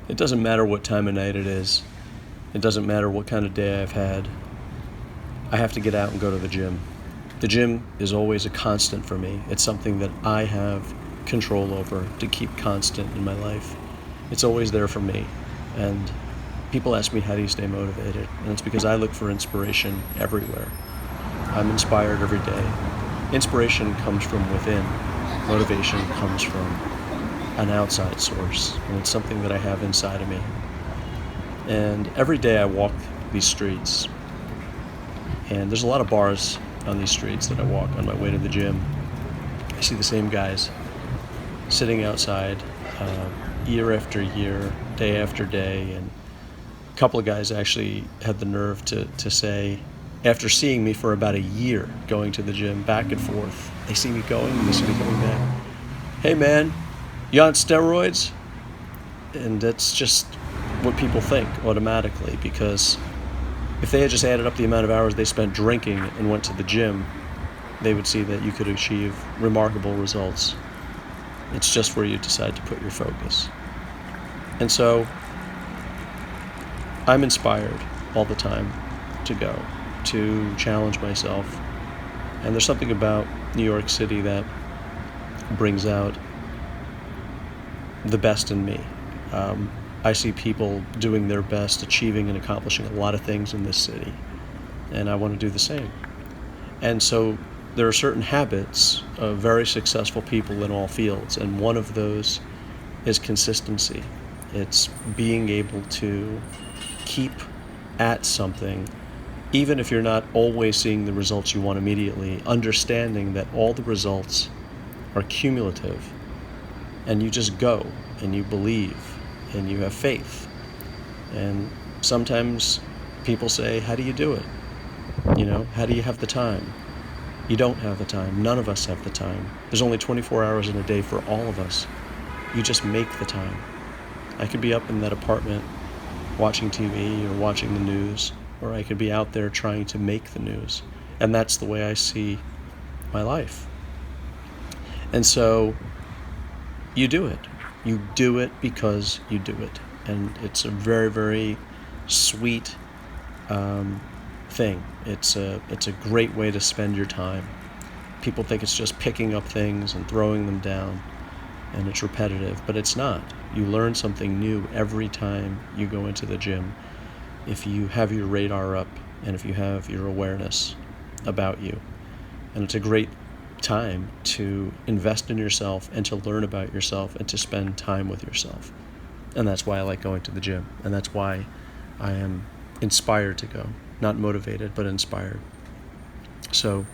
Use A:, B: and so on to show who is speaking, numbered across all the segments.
A: It doesn't matter what time of night it is. It doesn't matter what kind of day I've had. I have to get out and go to the gym. The gym is always a constant for me. It's something that I have control over to keep constant in my life. It's always there for me. And people ask me, how do you stay motivated? And it's because I look for inspiration everywhere. I'm inspired every day. Inspiration comes from within. Motivation comes from an outside source. And it's something that I have inside of me. And every day I walk these streets. And there's a lot of bars on these streets that I walk on my way to the gym. I see the same guys sitting outside year after year, day after day. And a couple of guys actually had the nerve to say, after seeing me for about a year going to the gym back and forth, they see me going and they see me coming back. Hey man, you on steroids? And that's just what people think automatically, because if they had just added up the amount of hours they spent drinking and went to the gym, they would see that you could achieve remarkable results. It's just where you decide to put your focus. And so I'm inspired all the time to go, to challenge myself. And there's something about New York City that brings out the best in me. I see people doing their best, achieving and accomplishing a lot of things in this city, and I want to do the same. And so there are certain habits of very successful people in all fields, and one of those is consistency. It's being able to keep at something, even if you're not always seeing the results you want immediately, understanding that all the results are cumulative, and you just go, and you believe, and you have faith. And sometimes people say, how do you do it? How do you have the time? You don't have the time. None of us have the time. There's only 24 hours in a day for all of us. You just make the time. I could be up in that apartment watching TV or watching the news, or I could be out there trying to make the news. And that's the way I see my life. And so you do it. You do it because you do it. And it's a very, very sweet thing. It's a great way to spend your time. People think it's just picking up things and throwing them down, and it's repetitive, but it's not. You learn something new every time you go into the gym if you have your radar up and if you have your awareness about you. And it's a great time to invest in yourself and to learn about yourself and to spend time with yourself. And that's why I like going to the gym, and that's why I am inspired to go. Not motivated, but inspired. So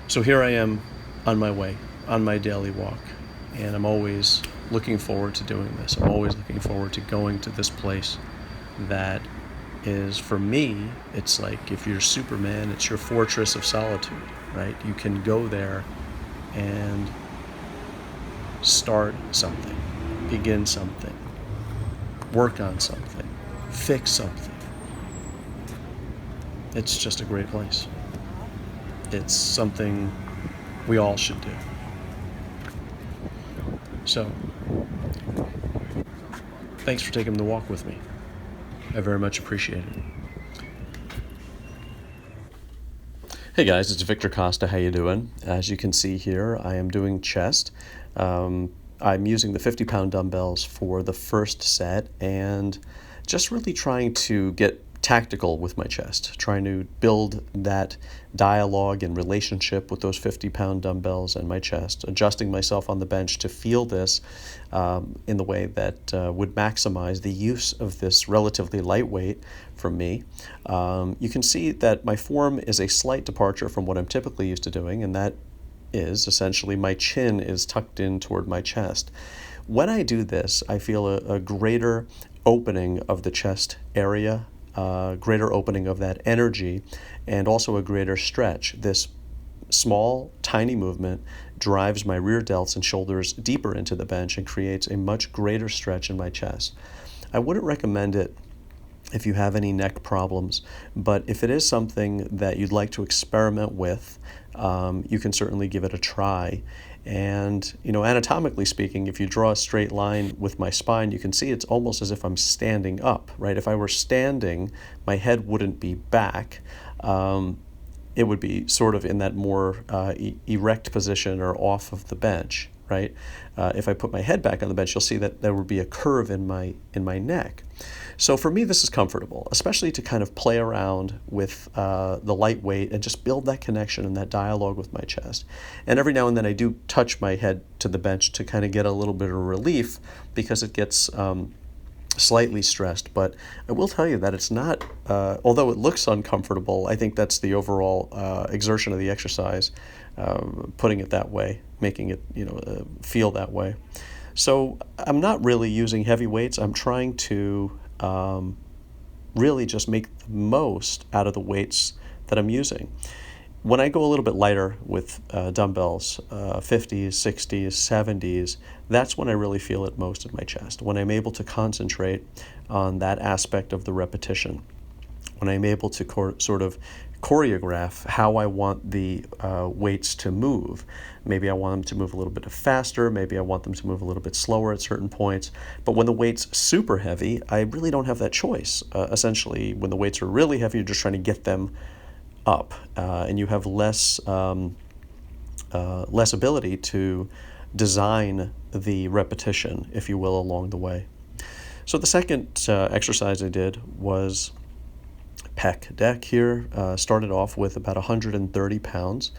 A: here I am on my way, on my daily walk, and I'm always looking forward to doing this. I'm always looking forward to going to this place that is, for me, it's like if you're Superman, it's your fortress of solitude, right? You can go there and start something, begin something, work on something, fix something. It's just a great place. It's something we all should do. So, thanks for taking the walk with me. I very much appreciate it. Hey guys, it's Victor Costa. How you doing? As you can see here, I am doing chest. I'm using the 50-pound dumbbells for the first set and just really trying to get tactical with my chest, trying to build that dialogue and relationship with those 50-pound dumbbells and my chest, adjusting myself on the bench to feel this in the way that would maximize the use of this relatively lightweight from me. You can see that my form is a slight departure from what I'm typically used to doing, and that is essentially my chin is tucked in toward my chest. When I do this, I feel a greater opening of the chest area, greater opening of that energy, and also a greater stretch. This small, tiny movement drives my rear delts and shoulders deeper into the bench and creates a much greater stretch in my chest. I wouldn't recommend it if you have any neck problems, but if it is something that you'd like to experiment with, you can certainly give it a try. And, anatomically speaking, if you draw a straight line with my spine, you can see it's almost as if I'm standing up, right? If I were standing, my head wouldn't be back. It would be sort of in that more erect position or off of the bench, right? If I put my head back on the bench, you'll see that there would be a curve in my neck. So for me, this is comfortable, especially to kind of play around with the light weight and just build that connection and that dialogue with my chest. And every now and then I do touch my head to the bench to kind of get a little bit of relief because it gets slightly stressed. But I will tell you that it's not, although it looks uncomfortable, I think that's the overall exertion of the exercise, putting it that way, making it feel that way. So I'm not really using heavy weights. I'm trying to really just make the most out of the weights that I'm using. When I go a little bit lighter with dumbbells, 50s, 60s, 70s, that's when I really feel it most in my chest, when I'm able to concentrate on that aspect of the repetition, when I'm able to sort of choreograph how I want the weights to move. Maybe I want them to move a little bit faster, maybe I want them to move a little bit slower at certain points. But when the weight's super heavy, I really don't have that choice. Essentially, when the weights are really heavy, you're just trying to get them up, and you have less ability to design the repetition, if you will, along the way. So the second exercise I did was pec deck here. Started off with about 130 pounds,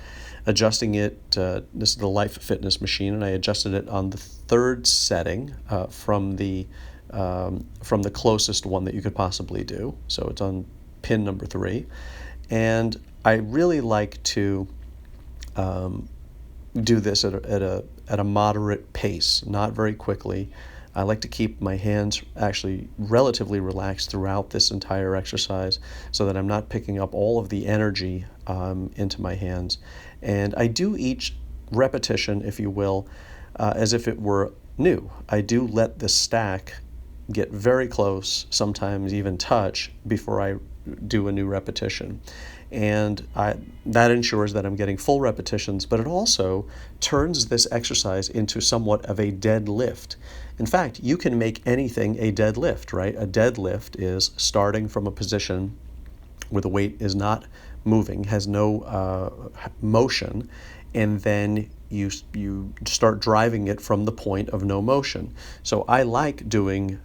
A: adjusting it. This is the Life Fitness machine, and I adjusted it on the third setting from the closest one that you could possibly do. So it's on pin number 3. And I really like to do this at a moderate pace, not very quickly. I like to keep my hands actually relatively relaxed throughout this entire exercise so that I'm not picking up all of the energy into my hands. And I do each repetition, if you will, as if it were new. I do let the stack get very close, sometimes even touch, before I do a new repetition. And that ensures that I'm getting full repetitions, but it also turns this exercise into somewhat of a dead lift. In fact, you can make anything a dead lift, right? A dead lift is starting from a position where the weight is not moving, has no motion, and then you start driving it from the point of no motion. So I like doing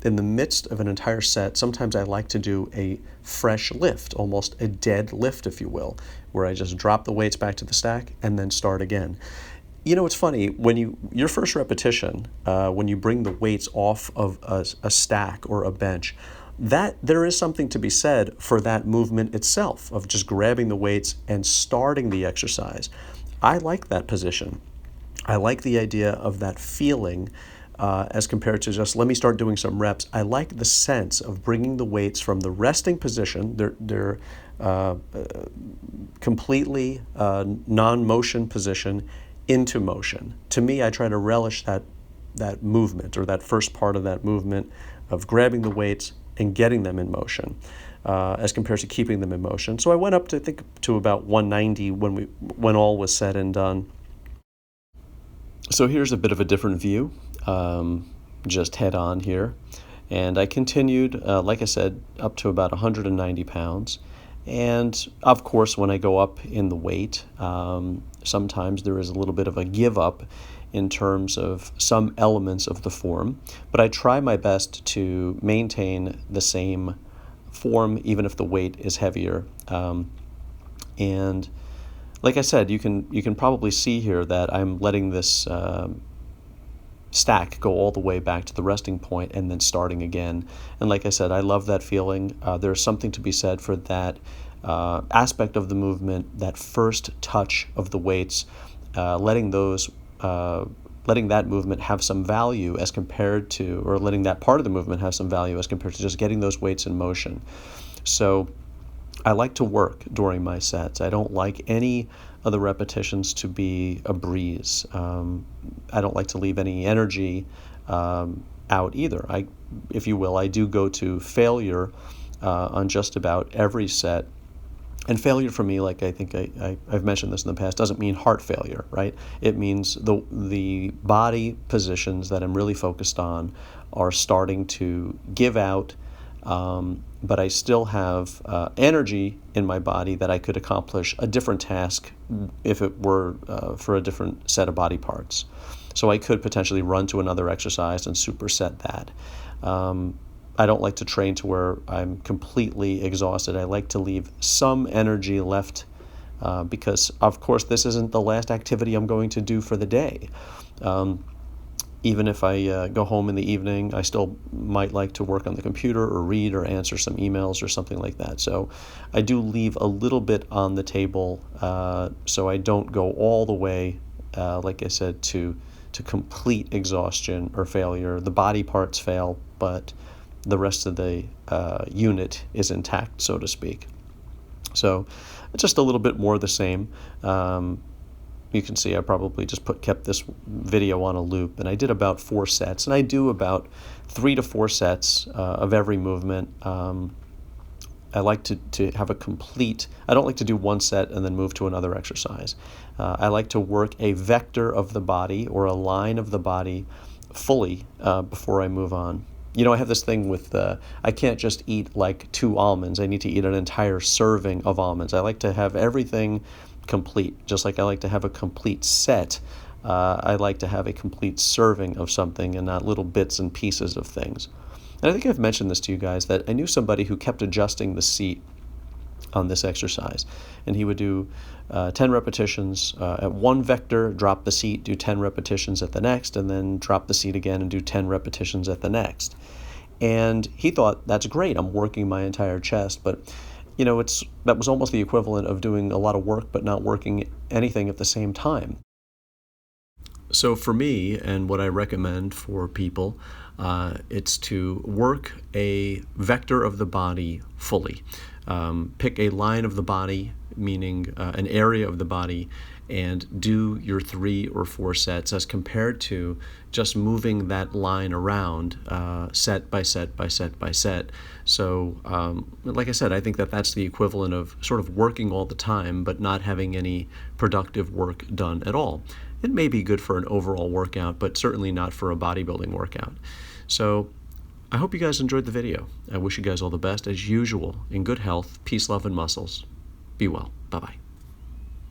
A: in the midst of an entire set, sometimes I like to do a fresh lift, almost a dead lift, if you will, where I just drop the weights back to the stack and then start again. It's funny, when your first repetition, when you bring the weights off of a stack or a bench, that there is something to be said for that movement itself, of just grabbing the weights and starting the exercise. I like that position. I like the idea of that feeling as compared to just let me start doing some reps. I like the sense of bringing the weights from the resting position, they're completely non-motion position, into motion. To me, I try to relish that movement, or that first part of that movement of grabbing the weights and getting them in motion, as compared to keeping them in motion. So I went up to, I think, to about 190 when all was said and done. So here's a bit of a different view, just head on here. And I continued, like I said, up to about 190 pounds. And of course, when I go up in the weight, sometimes there is a little bit of a give up in terms of some elements of the form. But I try my best to maintain the same form, even if the weight is heavier. And like I said, you can probably see here that I'm letting this stack go all the way back to the resting point and then starting again. And like I said, I love that feeling. There's something to be said for that aspect of the movement, that first touch of the weights, letting that movement have some value as compared to, or letting that part of the movement have some value as compared to just getting those weights in motion. So I like to work during my sets. I don't like any of the repetitions to be a breeze. I don't like to leave any energy out either. If you will, I do go to failure on just about every set And failure for me, like I think I've mentioned this in the past, doesn't mean heart failure, right? It means the body positions that I'm really focused on are starting to give out, but I still have energy in my body that I could accomplish a different task if it were for a different set of body parts. So I could potentially run to another exercise and superset that. I don't like to train to where I'm completely exhausted. I like to leave some energy left because, of course, this isn't the last activity I'm going to do for the day. Even if I go home in the evening, I still might like to work on the computer or read or answer some emails or something like that. So I do leave a little bit on the table so I don't go all the way, like I said, to complete exhaustion or failure. The body parts fail, but the rest of the unit is intact, so to speak. So it's just a little bit more of the same. You can see I probably just kept this video on a loop, and I did about 4 sets, and I do about 3 to 4 sets of every movement. I like to have a complete, I don't like to do one set and then move to another exercise. I like to work a vector of the body or a line of the body fully before I move on. You know, I have this thing with, I can't just eat like 2 almonds. I need to eat an entire serving of almonds. I like to have everything complete, just like I like to have a complete set. I like to have a complete serving of something and not little bits and pieces of things. And I think I've mentioned this to you guys, that I knew somebody who kept adjusting the seat on this exercise. And he would do 10 repetitions at one vector, drop the seat, do 10 repetitions at the next, and then drop the seat again and do 10 repetitions at the next. And he thought, that's great, I'm working my entire chest. But, you know, that was almost the equivalent of doing a lot of work but not working anything at the same time. So for me, and what I recommend for people, it's to work a vector of the body fully. Pick a line of the body, meaning an area of the body, and do your 3 or 4 sets as compared to just moving that line around set by set by set by set. So like I said, I think that that's the equivalent of sort of working all the time but not having any productive work done at all. It may be good for an overall workout, but certainly not for a bodybuilding workout. So I hope you guys enjoyed the video. I wish you guys all the best, as usual, in good health, peace, love, and muscles. Be well. Bye-bye.